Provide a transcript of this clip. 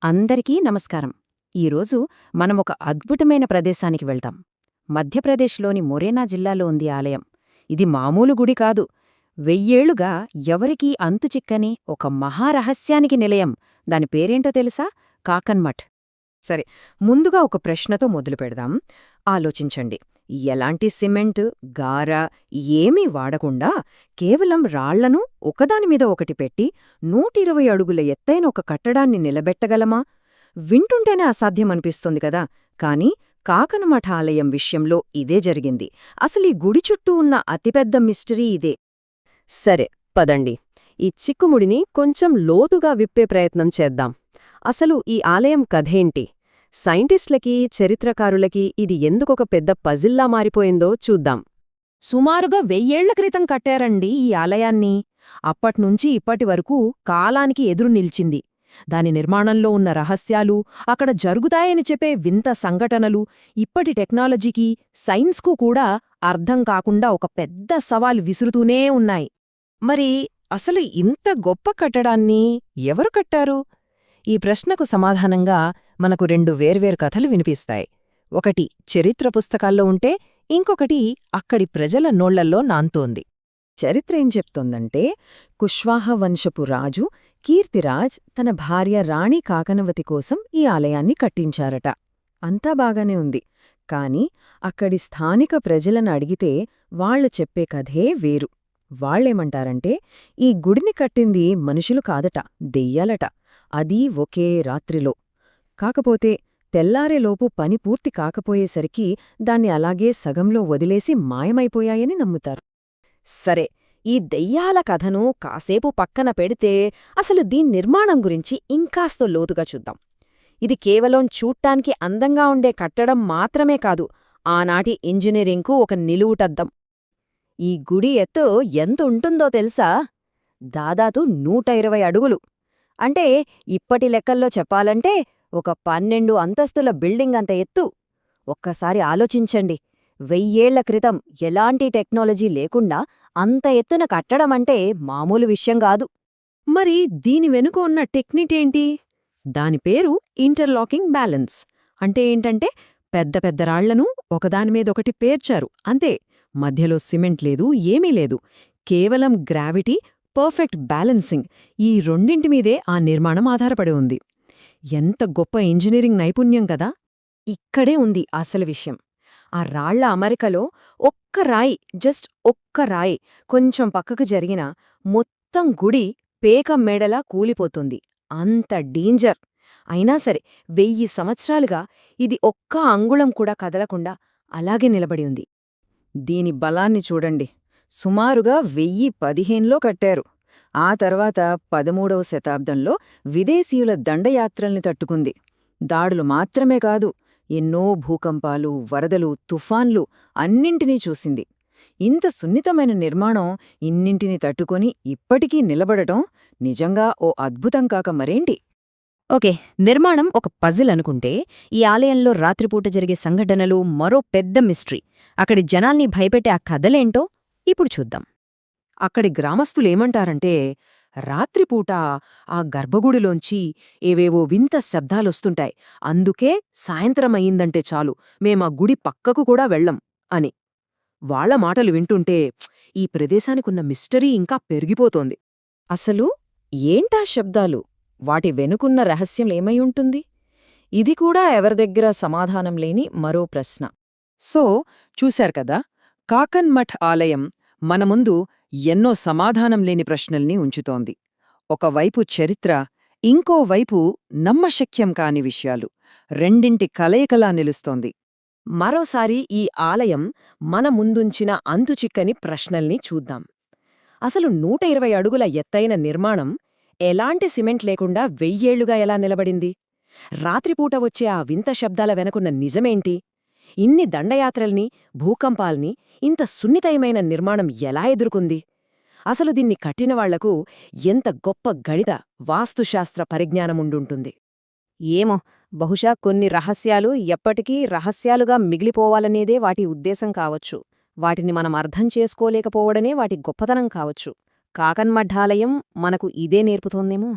అందరికీ నమస్కారం. ఈరోజు మనం ఒక అద్భుతమైన ప్రదేశానికి వెళ్తాం. మధ్యప్రదేశ్లోని మొరేనా జిల్లాలో ఉంది ఆలయం. ఇది మామూలు గుడి కాదు. వెయ్యేళ్లుగా ఎవరికీ అంతుచిక్కని ఒక మహారహస్యానికి నిలయం. దాని పేరేంటో తెలుసా? కాకన్మఠ్. సరే, ముందుగా ఒక ప్రశ్నతో మొదలుపెడదాం. ఆలోచించండి. ఎలాంటి సిమెంట్, గార ఏమీ వాడకుండా కేవలం రాళ్లను ఒకదానిమీద ఒకటి పెట్టి 120 అడుగుల ఎత్తైన ఒక కట్టడాన్ని నిలబెట్టగలమా? వింటుంటేనే అసాధ్యమనిపిస్తుంది కదా. కాని కాకనమఠ ఆలయం విషయంలో ఇదే జరిగింది. అసలీ గుడి చుట్టూ ఉన్న అతిపెద్ద మిస్టరీ ఇదే. సరే, పదండి. ఈ చిక్కుముడిని కొంచెం లోతుగా విప్పే ప్రయత్నం చేద్దాం. అసలు ఈ ఆలయం కథేంటి? సైంటిస్టులకి, చరిత్రకారులకి ఇది ఎందుకొక పెద్ద పజిల్లా మారిపోయిందో చూద్దాం. సుమారుగా 1000 ఏళ్ల క్రితం కట్టారండి ఈ ఆలయాన్ని. అప్పట్నుంచి ఇప్పటివరకు కాలానికి ఎదురు నిల్చింది. దాని నిర్మాణంలో ఉన్న రహస్యాలు, అక్కడ జరుగుతాయని చెప్పే వింత సంఘటనలు ఇప్పటి టెక్నాలజీకి, సైన్స్కు కూడా అర్థం కాకుండా ఒక పెద్ద సవాలు విసురుతూనే ఉన్నాయి. మరి అసలు ఇంత గొప్ప కట్టడాన్ని ఎవరు కట్టారు? ఈ ప్రశ్నకు సమాధానంగా మనకు 2 వేర్వేరు కథలు వినిపిస్తాయి. ఒకటి చరిత్ర పుస్తకాల్లో ఉంటే, ఇంకొకటి అక్కడి ప్రజల నోళ్లల్లో నాంతోంది. చరిత్ర ఏం చెప్తోందంటే, కుష్వాహ వంశపు రాజు కీర్తిరాజ్ తన భార్య రాణి కాకనవతి కోసం ఈ ఆలయాన్ని కట్టించారట. అంతా బాగానే ఉంది. కాని అక్కడి స్థానిక ప్రజలను అడిగితే వాళ్లు చెప్పే కథే వేరు. వాళ్లేమంటారంటే, ఈ గుడిని కట్టింది మనుషులు కాదట, దెయ్యాలట. అదీ ఒకే రాత్రిలో. కాకపోతే తెల్లారేలోపు పని పూర్తి కాకపోయేసరికి దాన్ని అలాగే సగంలో వదిలేసి మాయమైపోయాయని నమ్ముతారు. సరే, ఈ దెయ్యాల కథను కాసేపు పక్కన పెడితే అసలు దీని నిర్మాణం గురించి ఇంకాస్త లోతుగా చూద్దాం. ఇది కేవలం చూడ్డానికి అందంగా ఉండే కట్టడం మాత్రమే కాదు, ఆనాటి ఇంజనీరింగ్కు ఒక నిలువుటద్దం. ఈ గుడి ఎత్తు ఎంత ఉంటుందో తెలుసా? దాదాపు 120 అడుగులు. అంటే ఇప్పటి లెక్కల్లో చెప్పాలంటే ఒక 12 అంతస్తుల బిల్డింగ్ అంత ఎత్తు. ఒక్కసారి ఆలోచించండి. 1000 ఏళ్ల క్రితం ఎలాంటి టెక్నాలజీ లేకుండా అంత ఎత్తున కట్టడమంటే మామూలు విషయం కాదు. మరి దీని వెనుక ఉన్న టెక్నికేంటి? దాని పేరు ఇంటర్లాకింగ్ బ్యాలెన్స్. అంటే ఏంటంటే, పెద్ద పెద్ద రాళ్లను ఒకదానిమీదొకటి పేర్చారు అంతే. మధ్యలో సిమెంట్ లేదు, ఏమీ లేదు. కేవలం గ్రావిటీ, పర్ఫెక్ట్ బ్యాలెన్సింగ్, ఈ రెండింటిమీదే ఆ నిర్మాణం ఆధారపడి ఉంది. ఎంత గొప్ప ఇంజనీరింగ్ నైపుణ్యం కదా. ఇక్కడే ఉంది అసలు విషయం. ఆ రాళ్ల అమరికలో ఒక్క రాయి, జస్ట్ ఒక్క రాయి కొంచెం పక్కకు జరిగినా మొత్తం గుడి పేక మేడలా కూలిపోతుంది. అంత డేంజర్. అయినా సరే 1000 సంవత్సరాలుగా ఇది ఒక్క అంగుళం కూడా కదలకుండా అలాగే నిలబడి ఉంది. దీని బలాన్ని చూడండి. సుమారుగా 1015లో కట్టారు. ఆ తర్వాత 13వ శతాబ్దంలో విదేశీయుల దండయాత్రల్ని తట్టుకుంది. దాడులు మాత్రమే కాదు, ఎన్నో భూకంపాలు, వరదలు, తుఫాన్లు అన్నింటినీ చూసింది. ఇంత సున్నితమైన నిర్మాణం ఇన్నింటినీ తట్టుకొని ఇప్పటికీ నిలబడటం నిజంగా ఓ అద్భుతం కాక మరేంటి. ఓకే, నిర్మాణం ఒక పజిల్ అనుకుంటే, ఈ ఆలయంలో రాత్రిపూట జరిగే సంఘటనలు మరో పెద్ద మిస్టరీ. అక్కడి జనాల్ని భయపెట్టే ఆ కథలేంటో ఇప్పుడు చూద్దాం. అక్కడి గ్రామస్తులేమంటారంటే, రాత్రిపూట ఆ గర్భగుడిలోంచి ఏవేవో వింత శబ్దాలొస్తుంటాయి. అందుకే సాయంత్రమయ్యిందంటే చాలు మేమా గుడి పక్కకు కూడా వెళ్ళం అని. వాళ్ల మాటలు వింటుంటే ఈ ప్రదేశానికున్న మిస్టరీ ఇంకా పెరిగిపోతోంది. అసలు ఏంటా శబ్దాలు? వాటి వెనుకున్న రహస్యంలేమైయుంటుంది? ఇది కూడా ఎవరిదగ్గర సమాధానం లేని మరో ప్రశ్న. సో, చూశారు కదా, కాకన్మఠ్ ఆలయం మన ముందు ఎన్నో సమాధానం లేని ప్రశ్నల్ని ఉంచుతోంది. ఒకవైపు చరిత్ర, ఇంకోవైపు నమ్మశక్యం కాని విషయాలు, రెండింటి కలయికలా నిలుస్తోంది. మరోసారి ఈ ఆలయం మన ముందుంచిన అంతుచిక్కని ప్రశ్నల్ని చూద్దాం. అసలు 120 అడుగుల ఎత్తైన నిర్మాణం ఎలాంటి సిమెంట్ లేకుండా 1000 ఏళ్లుగా ఎలా నిలబడింది? రాత్రిపూట వచ్చే ఆ వింత శబ్దాల వెనకున్న నిజమేంటి? ఇన్ని దండయాత్రల్ని, భూకంపాల్ని ఇంత సున్నితమైన నిర్మాణం ఎలా ఎదుర్కొంది? అసలు దీన్ని కట్టినవాళ్లకు ఎంత గొప్ప గణిత, వాస్తుశాస్త్ర పరిజ్ఞానముండుంటుంది? ఏమో, బహుశా కొన్ని రహస్యాలు ఎప్పటికీ రహస్యాలుగా మిగిలిపోవాలనేదే వాటి ఉద్దేశం కావచ్చు. వాటిని మనం అర్థం చేసుకోలేకపోవడమే వాటి గొప్పతనం కావచ్చు. కాకన్మఠాలయం మనకు ఇదే నేర్పుతోందేమో.